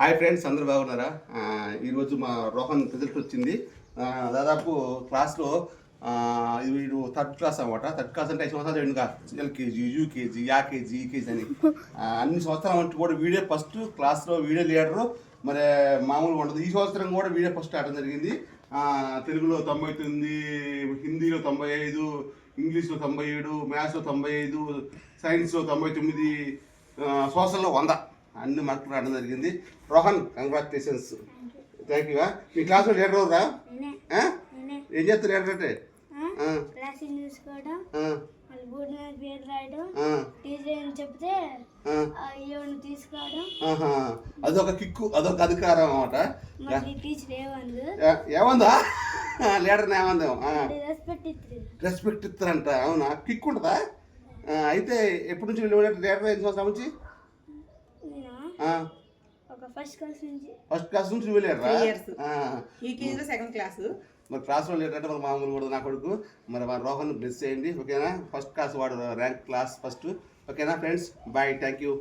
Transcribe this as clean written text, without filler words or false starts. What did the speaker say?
Hi friends, అందరూ బాగున్నారా? ఈరోజు మా రోహన్ రిజల్ట్ వచ్చింది. దాదాపు క్లాస్లో వీడు థర్డ్ క్లాస్ అనమాట. థర్డ్ క్లాస్ అంటే 5 సంవత్సరాలు ఇంకా ఎల్కేజీ, యూకేజీ, యాకేజీ, ఈకేజీ అని అన్ని సంవత్సరాలు అంటే కూడా వీడే ఫస్ట్ క్లాస్లో, వీడే లీడరు. మరి మామూలుగా ఉండదు. ఈ సంవత్సరం కూడా వీడే ఫస్ట్ ఆడడం జరిగింది. తెలుగులో 99, హిందీలో 95, ఇంగ్లీష్లో 97, మ్యాథ్స్లో 95, సైన్స్లో 99, సోషల్లో 100 అన్ని మార్కులు రావడం జరిగింది. రోహన్, కంగ్రాచులేషన్స్. Thank you. మీ క్లాస్లో లీడర్ ఎవరురా? ఏం చేస్తారు లీడర్ అంటే? అదొక కిక్కు, అదొక అధికారం అన్నమాట. ఏమందా లీడర్ని? ఏమందాం రెస్పెక్ట్ ఇస్తారంట. అవునా? కిక్ ఉంటుందా? అయితే ఎప్పటి నుంచి లీడర్? 5 సంవత్సరాల నుంచి? ఫస్ట్ క్లాస్ నుంచి వెళ్ళారా? Second class. మరి క్లాస్లో లేటంటే మరి మామూలు కూడా నా కొడుకు. మరి మా రోహన్ బ్లెస్ చేయండి, ఓకేనా? ఫస్ట్ క్లాస్ వాడు ర్యాంక్ క్లాస్ ఫస్ట్, ఓకేనా ఫ్రెండ్స్? Bye, thank you.